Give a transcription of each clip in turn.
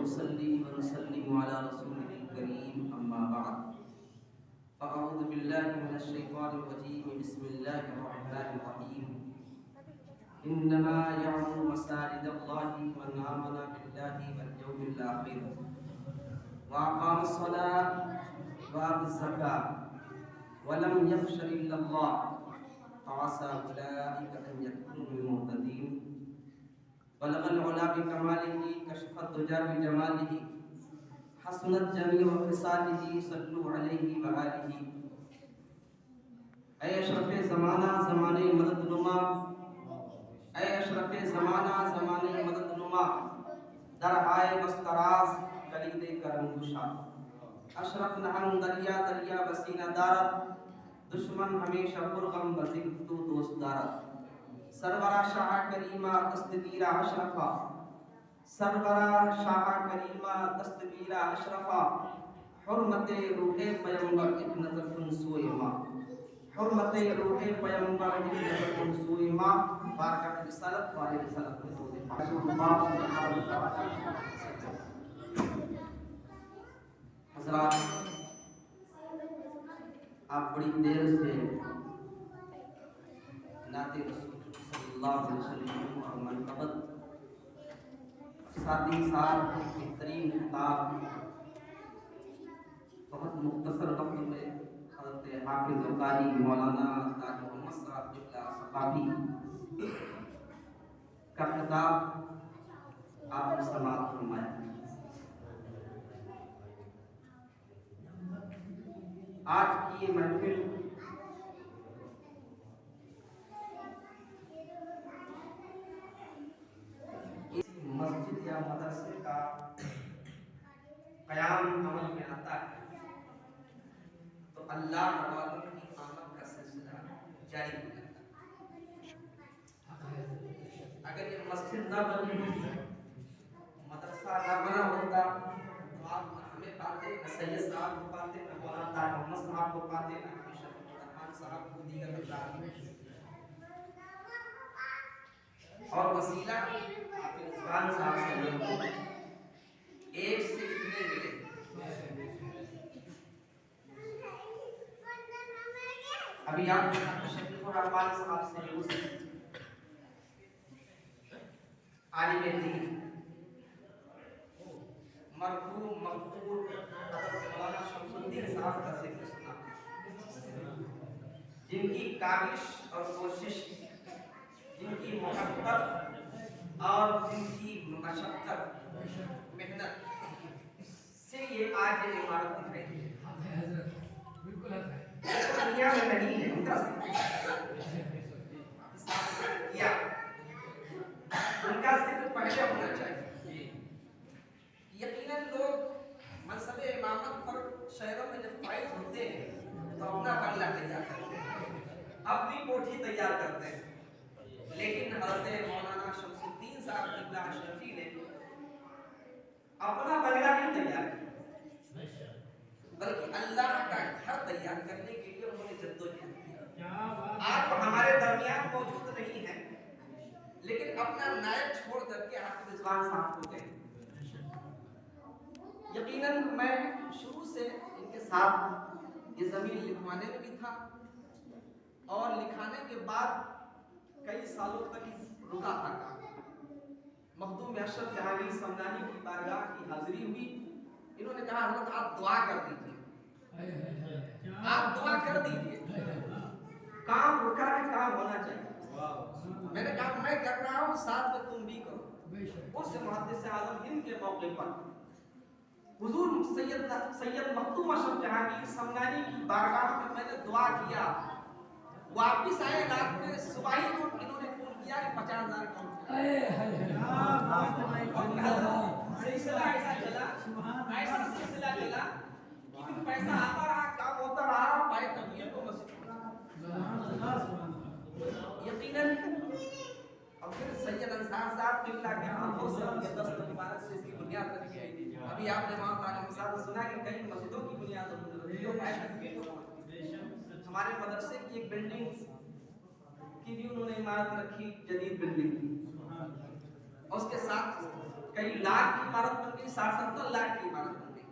ونصلي ونسلم على رسوله الكريم أما بعد فأعوذ بالله من الشيطان الرجيم بسم الله الرحمن الرحيم إنما يعمر مساجد الله من آمن بالله واليوم الآخر وأقام الصلاة وآتى الزكاة ولم يخش إلا الله فعسى أولئك أن يكونوا من المهتدين بلغ العلا بكماله كشف الدجى بجماله حسنت جميع خصاله صلوا عليه وآله اے اشرف زمانہ زمانے مدد نما اے اشرف زمانہ زمانے مدد نما در آئے بستراز کلید کرم گشا اشرف نہنگ دریا دریا بسینہ دارت دشمن ہمیشہ پرغم بزگ تو دوست دارت سرورہ شاہ کریمہ دستگیرہ اشرفہ سرورہ شاہ کریمہ دستگیرہ اشرفہ حرمت روح پیمبر ایک نظر کن سوئے ماں حرمت روح پیمبر ایک نظر کن سوئے ماں بارکہ رسالت والے رسالت کو دے حضرات آپ بڑی دیر سے نعت رسول صلی اللہ علیہ وسلم اور منقبت ساتھی سال بہترین خطاب بہت مختصر وقت میں حضرت حافظ وقاری مولانا تاج محمد صاحب قبلہ ثقافی کا خطاب آپ نے سماعت فرمایا. آج کی یہ محفل مسجد یا مدرسے کا قیام عمل میں آتا ہے تو اللہ والوں کی آمد کا سلسلہ جاری ہو جاتا ہے. اگر یہ مسجد نہ بنی ہوتی مدرسہ نہ بنا ہوتا تو آپ ہمیں پاتے نہ سید صاحب کو پاتے نہ مولانا تاج محمد صاحب کو پاتے نہ ہمیشہ رحمان صاحب کو دیگر اور وسیلہ رضوان صاحب سے ایک سے کتنے ملے ابھی آپ شفیق الرحمان صاحب سے عالم دین مرحوم مغفور حضرت مولانا شمس الدین صاحب کا ذکر سنا جن کی کاوش اور کوشش جن کی محبت اور جن کی مشقت محنت سے یہ آج عمارت دکھ رہی ہے. دنیا میں نہیں ہے ان کا ذکر پہلے ہونا چاہیے. یقیناً لوگ منصب امامت پر شہروں میں جب فائز ہوتے ہیں تو اپنا بنگلہ تیار کرتے ہیں اپنی کوٹھی تیار کرتے ہیں لیکن حضرت مولانا شمس الدین صاحب قبلہ اشرفی نے اپنا بنگلہ نہیں تیار کیا بلکہ اللہ کا گھر تیار کرنے کے لیے انہوں نے جدوجہد کی. آپ ہمارے درمیان موجود نہیں ہیں لیکن اپنا نائب چھوڑ کر کے آپ رضوان صاحب کو دیں. یقیناً میں شروع سے ان کے ساتھ یہ زمین لکھوانے میں بھی تھا اور لکھانے کے بعد کئی سالوں تک رکا تھا. مخدوم اشرف جہانگیر سمنانی کی بارگاہ کی حاضری ہوئی. انہوں نے کہا حضرت آپ دعا کر دیجئے آپ دعا کر دیجئے کام رکا ہے کام ہونا چاہیے. میں نے کہا میں کر رہا ہوں ساتھ میں تم بھی کرو. اس محدث اعظم ہند کے موقع پر حضور سید مخدوم اشرف جہانگیر سمنانی کی بارگاہ میں میں نے دعا کیا. واپس آئے رات میں صبح ہی انہوں نے فون کیا کہ 50,000 کام سلسلہ ایسا چلا لیکن پیسہ آتا رہا کام ہوتا رہا بھائی طبیعت کو مسجد یقیناً. اور پھر سید انصار صاحب قبلہ کے آنکھوں سے ان کے دست مبارک سے اس کی بنیاد رکھی گئی. ابھی آپ نے وہاں تعلیم صاحب سنا کہ کئی مسجدوں کی بنیاد ہمارے مدرسے کی ایک بلڈنگ کی بھی انہوں نے عمارت رکھی جدید بلڈنگ کی. اور اس کے ساتھ कई लाख की इमारत बन गई, 60-70 लाख की इमारत बन गई,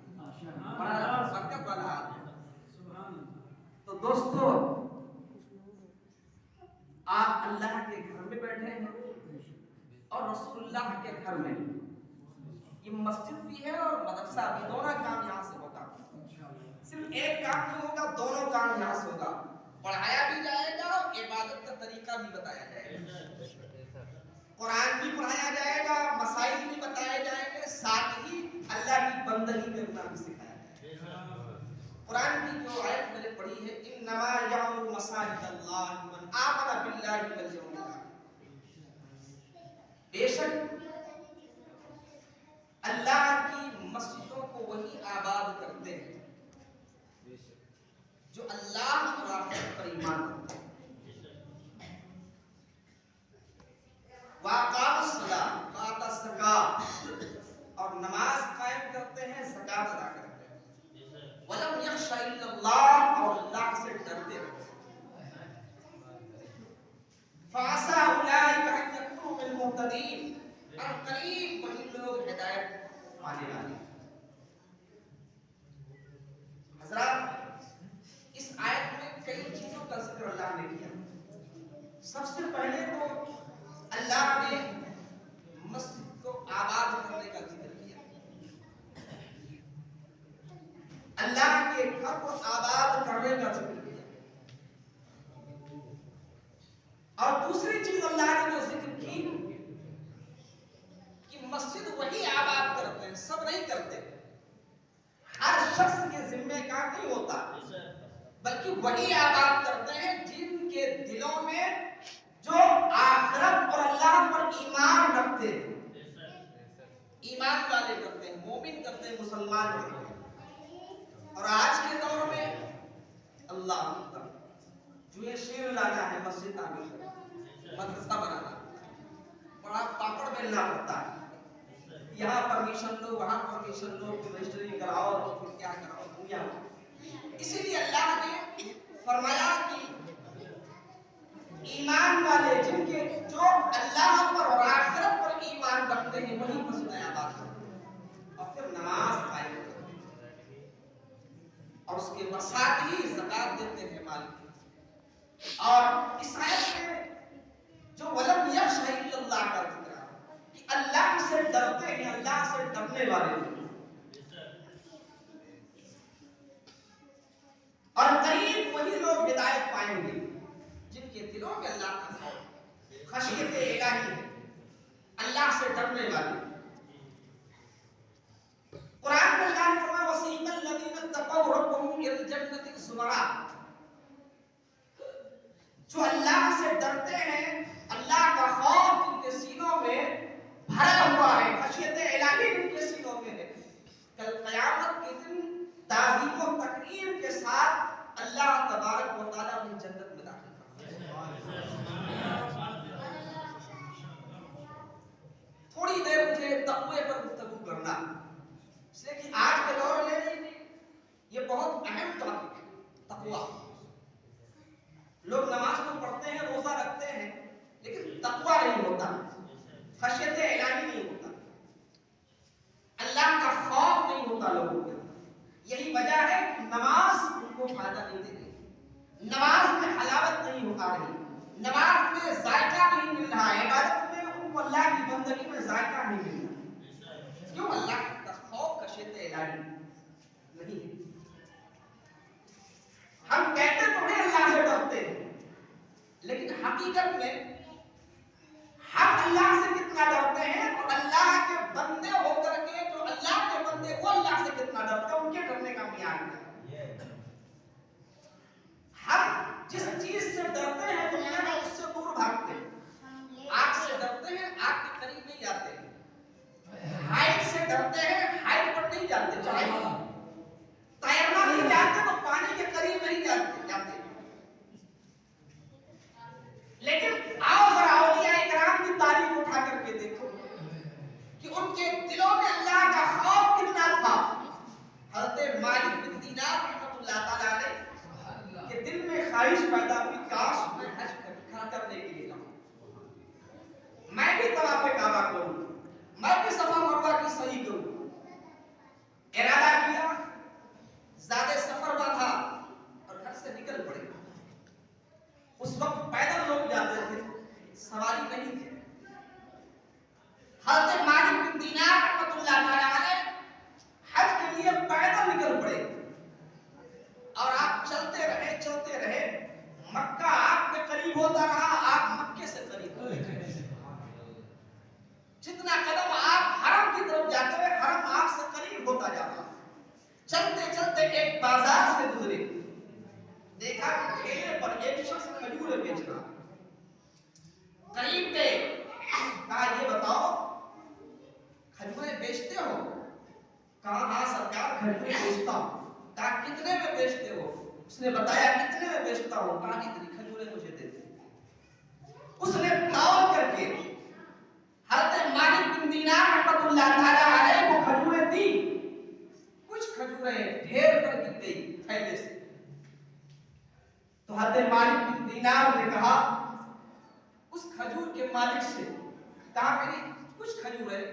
बड़ा बरकत वाला हाल है। तो दोस्तों आप अल्लाह के घर में बैठे हैं और रसूलुल्लाह के घर में, ये मस्जिद भी है और मदरसा भी, दोनों काम यहाँ से होगा। सिर्फ एक काम नहीं होगा, दोनों काम यहाँ से होगा। पढ़ाया भी जाएगा और इबादत का तरीका भी बताया जाएगा, कुरान भी पढ़ाया जाएगा, मसाइल भी बताए जाएंगे, साथ ही अल्लाह की बंदगी करना भी सिखाया जाएगा। कुरान की जो आयत मैंने पढ़ी है, इन्नमा यअमुरु मसाजिदल्लाह मन आमना बिल्लाहि वल यौमिल आखिर, बेशक अल्लाह की मस्जिदों को वही आबाद करते हैं जो अल्लाह और आखिरत पर ईमान रखते हैं, वाक़ामुस्सलाह वातज़्ज़कात, और नमाज कायम करते हैं, ज़कात अदा करते हैं, वलम यख़शा इल्लल्लाह, और अल्लाह से डरते हैं, फ़असा उलाइका अन यकूनु मिनल मुहतदीन, और करीब वही लोग हिदायत पाने वाले हैं। हज़रात, इस आयत में कई चीजों का जिक्र अल्लाह ने किया। सबसे पहले तो अल्लाह ने मस्जिद को आबाद करने का जिक्र किया, अल्लाह के घर को आबाद करने का जिक्र किया। और दूसरी चीज अल्लाह ने जो जिक्र की कि मस्जिद वही आबाद करते हैं, सब नहीं करते, हर शख्स के जिम्मे का नहीं होता, बल्कि वही आबाद करते हैं जिनके दिलों में जो आखिरत और अल्लाह पर ईमान रखते हैं, ईमान वाले करते हैं, मोमिन करते हैं, मुसलमान करते हैं। और आज के दौर में अल्लाह जो ये शेर लाना है, मस्जिद तामीर करना, मदरसा बनाना, बड़ा पापड़ बेलना पड़ता है, यहाँ परमिशन लो, वहाँ परमिशन लो, रजिस्ट्री कराओ, फिर क्या कराओ, दुनिया। इसीलिए अल्लाह ने फरमाया कि ईमान वाले जिनके जो अल्लाह पर और आखिरत पर ईमान रखते हैं वही मस्जिद आबाद करते हैं और फिर नमाज कायम करते हैं और उसके साथ ही ज़कात देते हैं माल की। और इस आयत में जो वलम यख़शा इल्लल्लाह का जिक्र है कि अल्लाह से डरते हैं, अल्लाह से डरने वाले हैं। और करीब वही लोग हिदायत पाएंगे जिनके दिलों में अल्लाह का खौफ, खशियत इलाही है, अल्लाह से डरने वाले। कुरान में अल्लाह ने फरमाया वसीक़ल लज़ीना तक़व रब्बहुम इल जन्नति ज़ुमरा, जो अल्लाह से डरते हैं, अल्लाह का खौफ जिनके सीनों में भरा हुआ है, खशियत इलाही जिनके सीनों में है, कल क़यामत के दिन ताज़ीम और तकरीम के साथ अल्लाह तबारक व तआला उन्हें जन्नत में दाखिल करेगा। थोड़ी देर मुझे तक़वे पर गुफ्तगू करना, इसलिए कि आज के दौर में ये बहुत अहम टॉपिक है, तक़वा। लोग नमाज तो पढ़ते हैं, रोजा रखते हैं, लेकिन तक़वा नहीं होता, खशियत इलाही नहीं होता, अल्लाह का खौफ नहीं होता लोगों के। यही वजह है कि नमाज उनको फायदा नहीं दे रही, नमाज में हलावत नहीं हो पा रही, नमाज में जायका नहीं मिल रहा है, इबादत में उनको अल्लाह की बंदगी में जायका नहीं मिल रहा। क्यों? अल्लाह का खौफ, खशियत इलाही नहीं है। हम कहते तो हैं अल्लाह से डरते हैं, लेकिन हकीकत में हम अल्लाह से कितना डरते हैं, तो अल्लाह के बंदे होकर के जो अल्लाह के बंदे वो अल्लाह से कितना डरते हैं, उनके डरने का मियार है। हम जिस चीज से डरते हैं दुनिया में उससे दूर भागते हैं। आग से डरते हैं, आग के करीब नहीं जाते। हाइट से डरते हैं, हाइट पर नहीं जाते। तैरना नहीं जानते तो पानी के करीब नहीं जाते। लेकिन आओ जरा औलिया इकराम की तारीफ उठा करके देखो कि उनके दिलों में अल्लाह का खौफ कितना था। हज़रत मालिक बिन दीनार रहमतुल्लाह ताला अलैह के दिल में ख्वाहिश पैदा हुई, काश मैं हज करने के लिए जाऊं, मैं भी तवाफ़े काबा करूं, मैं भी सफा मरवा बाजार से गुजरे, देखा कि ठेले पर एक शख्स खजूरें बेच रहा। करीब गए, कहा ये बताओ खजूरें बेचते हो? कहा हाँ सरकार खजूरें बेचता हूँ। कहा कितने में बेचते हो? उसने बताया कितने में बेचता हूँ। कहा इतनी खजूरें मुझे दे दे। उसने तौल करके हज़रत मालिक बिन दीनार रहमतुल्लाह तआला अलैह को खजूरें दी। कुछ खजूरें ढेर पर गिर गई थैले से। तो हज़रत मालिक बिन दीनार ने कहा उस खजूर के मालिक से, कहा मेरी कुछ खजूरें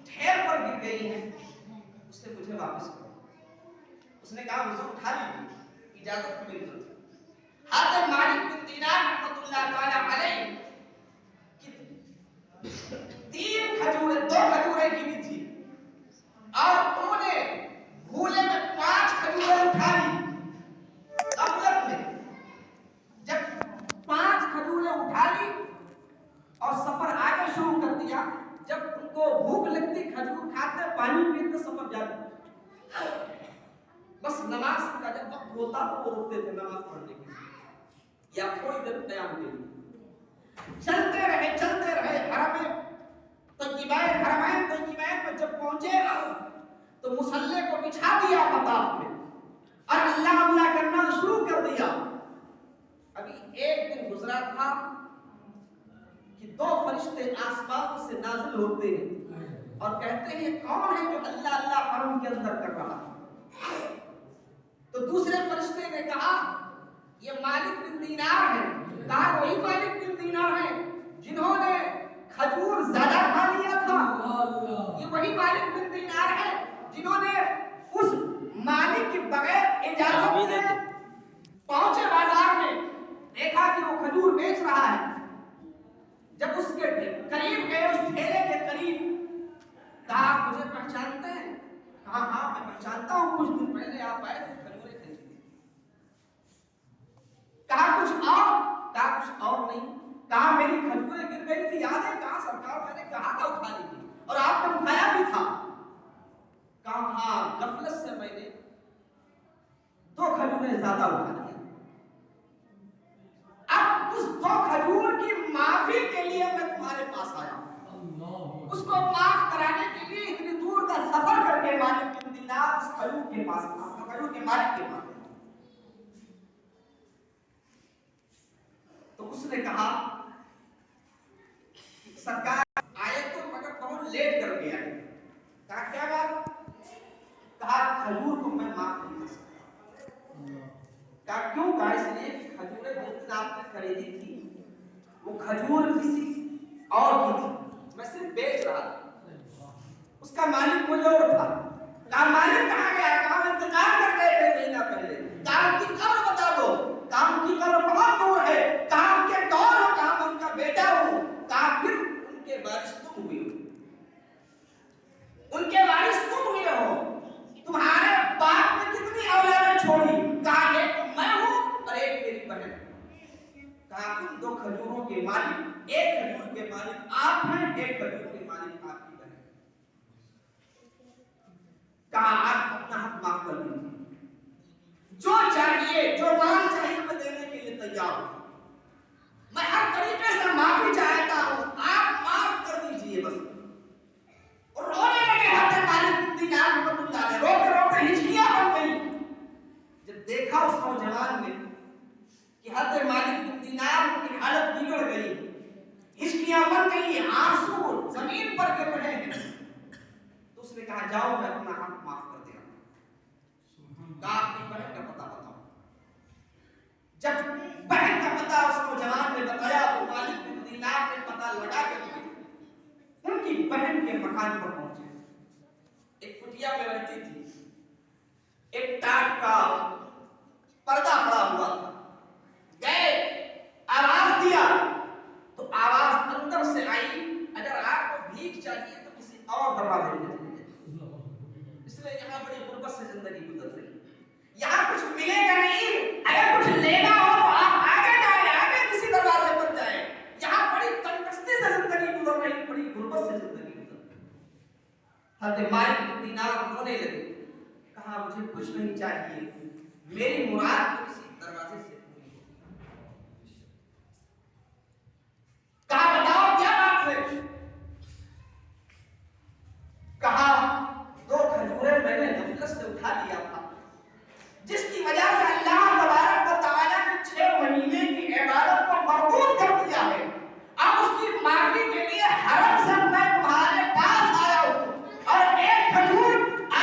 ढेर पर गिर गई हैं, उससे मुझे वापस करो। उसने कहा मुझे उठा लीजिए, इजाजत मिल गई। हज़रत मालिक बिन दीनार रहमतुल्लाह तआला अलैह दो खजूरें गिरी थी और उन्होंने भूले में 5 खजूरें उठा ली। गफलत में जब 5 खजूरें उठा ली और सफर आगे शुरू कर दिया। जब उनको भूख लगती खजूर खाते पानी पीते सफर जारी। बस नमाज का जब वक्त होता तो वो रुकते थे नमाज पढ़ने के लिए या थोड़ी देर क़याम के लिए। चलते रहे हरम हरमैन तय्यबैन में जब पहुंचे तो मुसल्ले को बिछा दिया मताफ में और अल्लाह करना शुरू कर दिया। अभी एक दिन गुजरा था कि 2 फरिश्ते आसमान से नाजिल होते हैं और कहते हैं कौन है जो अल्लाह अल्लाह हरम के अंदर कर रहा है? तो दूसरे फरिश्ते ने कहा ये मालिक बिन दीनार है। कहा वही मालिक बिन दीनार है जिन्होंने खजूर ज्यादा खा लिया था। ये वही मालिक बिन दीनार है जिन्होंने उस मालिक के बगैर इजाजत के पहुंचे बाजार में, देखा कि वो खजूर बेच रहा है। जब उसके करीब गए, उस ठेले के करीब, कहा मुझे पहचानते हैं? कहा हाँ मैं पहचानता हूँ, कुछ दिन पहले आप आए थे खजूरें खरीदने। कहा कुछ और? कहा कुछ और नहीं। कहा मेरी खजूरें गिर गई थी, याद है? कहा सरकार मैंने कहा था उठा लीजिए और आपने उठाया भी था। कहा हाँ गफलत से मैंने 2 खजूरें ज्यादा उठा ली। अब उस 2 खजूर की माफी के लिए मैं तुम्हारे पास आया हूं। उसको माफ कराने के लिए इतनी दूर का सफर करके मालिक बिन दीनार उस खजूर के पास, खजूर के मालिक के पास। तो उसने कहा सरकार आए तो मगर बहुत लेट करके आए। कहा क्या बात? कहा खजूर को मैं माफ नहीं कर सकता। कहा क्यों? कहा इसलिए कि खजूरें जिस दिन आपने खरीदी थी वो खजूर किसी और की थी, मैं सिर्फ बेच रहा था, उसका मालिक कोई और था। कहा मालिक कहाँ गया? कहा इंतजार कर रहे थे महीना पहले। काम की कब्र बता दो। काम की कब्र बहुत दूर है। काम के कौन हो? कहा मैं उनका बेटा हूँ। कहा फिर उनके वारिस तुम हुए हो, उनके वारिस तुम हुए हो। तुम्हारे बाप ने कितनी औलादें छोड़ी? कहा एक मैं हूँ और एक मेरी बहन। कहा तुम 2 खजूरों के मालिक, एक खजूर के मालिक आप हैं, एक खजूर के मालिक आपकी बहन। कहा आप अपना हक माफ कर दीजिए, जो चाहिए जो माल चाहिए मैं देने के लिए तैयार हूं। मैं हर तरीके से माफी चाहता हूं, आप माफ कर दीजिए बस। और रोने लगे हज़रत मालिक बिन दीनार रहमतुल्लाह अलैह, रोते रोते हिचकियां बन गई। जब देखा उस नौजवान ने कि हज़रत मालिक बिन दीनार की हालत बिगड़ गई, हिचकियां बन गई, आंसू जमीन पर गिर रहे हैं, तो उसने कहा जाओ मैं अपना हक माफ कर दे रहा हूं। कहा अपनी बहन का पता बताओ। जब बहन का पता उस नौजवान ने बताया तो मालिक बिन दीनार ने पता लगा करके उनकी बहन के मकान पर पहुंचे। एक कुटिया में रहती थी, एक टाट का पर्दा पड़ा हुआ था। गए, आवाज दिया तो आवाज अंदर से आई, अगर आपको भीख चाहिए तो किसी और दरवाजे में चले जाइए। इसलिए यहाँ बड़ी गुर्बत से जिंदगी गुजर रही। यहाँ कुछ मिलेगा नहीं, अगर कुछ लेना हो तो आप आगे जाए, आगे किसी दरवाजे पर जाए। यहाँ बड़ी तंगदस्ती से जिंदगी गुजर रही, बड़ी गुर्बत से जिंदगी गुजर रही। हज़रत मालिक बिन दीनार रोने लगे। کہا مجھے کچھ نہیں چاہیے، میری مراد تو اسی دروازے سے پوری ہو۔ کہا بتاؤ کیا بات ہے؟ کہا 2 کھجوریں میں نے غفلت سے اٹھا لیا تھا، جس کی وجہ سے اللہ تبارک و تعالیٰ نے 6 مہینے کی عبادت کو مردود کر دیا ہے۔ اب اس کی معافی کے لیے حرم سے میں تمہارے پاس آیا ہوں، اور ایک کھجور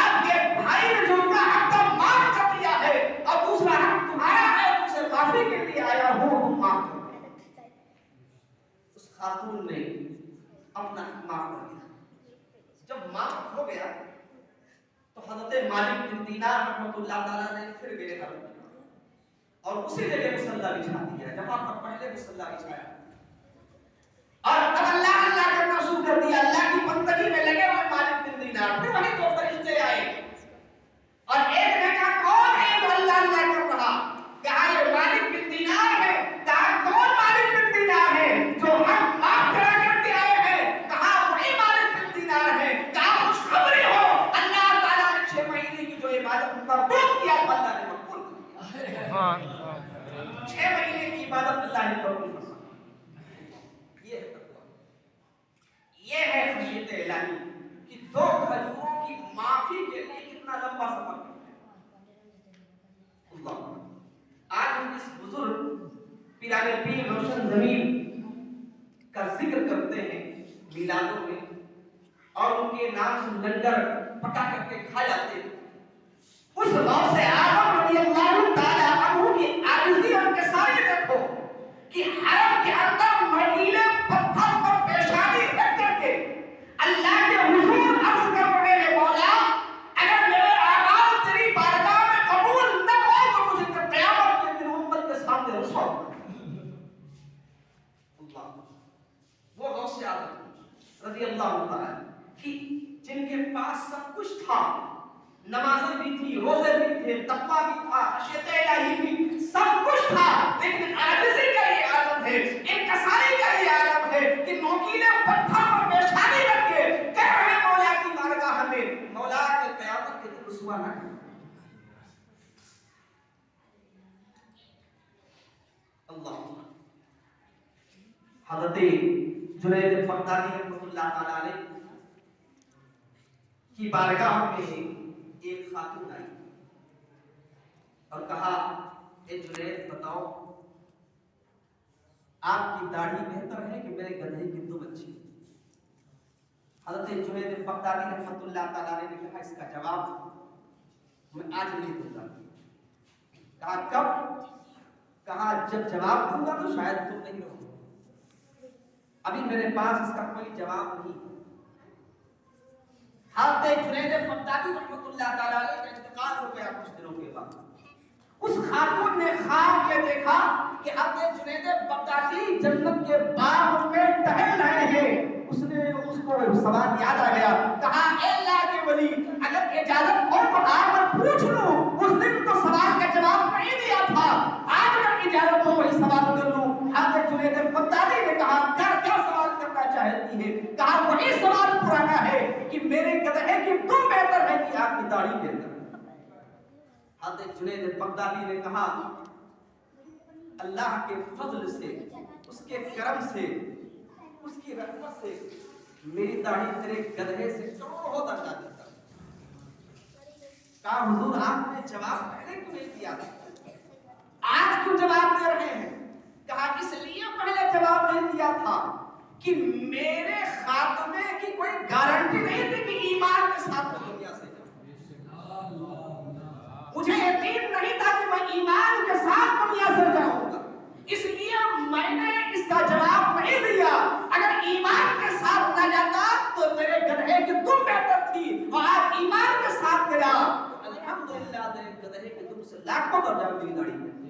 آپ کے بھائی نے جو کا حق تھا معاف کر دیا ہے، اور دوسرا حق تمہارا ہے، اسے معافی کے لیے آیا ہوں، تم معاف کر دو۔ اس خاتون نے اپنا حق معاف کر دیا۔ جب معاف ہو گیا تو حضرت مالک بن دینار رحمۃ اللہ تعالیٰ نے پھر گئے حرم اور اسی جگہ مصلی بچھا دیا جہاں پر پہلے مصلی بچھایا، اور اب اللہ کرنا شروع کر دیا، اللہ کی بندگی میں لگے ہوئے مالک بن دینار۔ پھر وہی 2 فرشتے آئے اور ایک نے کہا کون ہے جو اللہ کر رہا؟ کہا یہ مالک بن دینار ہے۔ کہا کون مالک بن دینار ہے جو ہم معاف کرا کر کے آئے ہیں؟ کہا وہی مالک بن دینار ہے۔ کہا خوشخبری ہو، اللہ تعالیٰ نے 6 مہینے کی جو عبادت مقبول کیا تو اللہ نے مقبول کیا۔ 6 مہینے کی عبادت اللہ نے قبول کی۔ یہ ہے تقویٰ، یہ ہے خشیت الہی کہ 2 کھجوروں کی معافی کے لیے کتنا لمبا سفر کرتے ہیں اللہ۔ آج ہم اس بزرگ پیران پیر روشن ضمیر کا ذکر کرتے ہیں میلادوں میں، اور ان کے نام سے لنگر پکا کر کے کھا جاتے ہیں۔ اس غوث اعظم رضی اللہ تعالی عنہ کی عاجزی اور انکساری دیکھو کہ حرم کے اندر مٹیلے پتھر پر پیشانی رکھ کر کے اللہ کے حضور عرض کر رہے ہیں مولا اگر میرے اعمال تیری بارگاہ میں قبول نہ ہو تو مجھے قیامت کے دن امت کے سامنے رسوا اللہ۔ وہ غوث اعظم رضی اللہ تعالی کہ جن کے پاس سب کچھ تھا، نمازیں بھی تھی، روزے بھی تھے، تقویٰ بھی تھا، خشیت الہی بھی، سب کچھ تھا، لیکن عاجزی کا یہ عالم ہے، انکساری کا یہ عالم ہے کہ نوکیلے پتھر پر پیشانی رکھ کے کہہ رہے مولا کی بارگاہ میں مولا کے قیامت کے دن رسوا نہ کر۔ اللہ حضرت جنید بغدادی رحمۃ اللہ تعالی علیہ کی بارگاہ میں ایک خاتون آئی اور کہا اے جنید بتاؤ آپ کی داڑھی بہتر ہے کہ میرے گدھے کی دم اچھی؟ حضرت جنید بغدادی رحمۃ اللہ تعالی نے کہا اس کا جواب میں آج نہیں دوں گا۔ کہا کب؟ کہا جب جواب دوں گا تو شاید تم نہیں رہو گے، ابھی میرے پاس اس کا کوئی جواب نہیں۔ حضرت جنید بغدادی رحمۃ اللہ تعالی علیہ کا انتقال ہو گیا کچھ دنوں کے بعد۔ اس خاتون نے خواب میں دیکھا کہ حضرت جنید بغدادی جنت کے باغ میں ٹہل رہے ہیں۔ اس نے اس کو سوال یاد آ گیا، کہا اے اللہ کے ولی اگر اجازت ہو تو آج میں پوچھ لوں، اس دن تو سوال کا جواب نہیں دیا تھا، آج اگر اجازت ہو وہی سوال کر لوں۔ حضرت جنید بغدادی نے کہا کیا سوال کرنا چاہتی ہے؟ کہا وہی سوال پرانا ہے کہ میرے گدھے کی دم بہتر ہے کہ آپ کی داڑھی بہتر ہے۔ حضرت جنید بغدادی نے کہا اللہ کے فضل سے، اس کے کرم سے، اس کی رحمت سے میری داڑھی تیرے گدھے سے کروڑوں درجہ دیتا۔ کہا حضور آپ نے جواب پہلے کیوں نہیں دیا؟ آج کیوں جواب دے رہے ہیں؟ کہا اس لیے پہلے جواب نہیں دیا تھا کہ میرے خاتمے کی کوئی گارنٹی نہیں تھی کہ ایمان کے ساتھ میں دنیا سے مجھے یقین نہیں تھا کہ میں ایمان کے ساتھ دنیا سے جاؤں گا، اس لیے میں نے اس کا جواب نہیں دیا۔ اگر ایمان کے ساتھ نہ جاتا تو تیرے گدھے کی دم بہتر تھی، اور آج ایمان کے ساتھ گیا الحمدللہ تیرے گدھے کی دم سے لاکھوں درجہ میری داڑھی ہے۔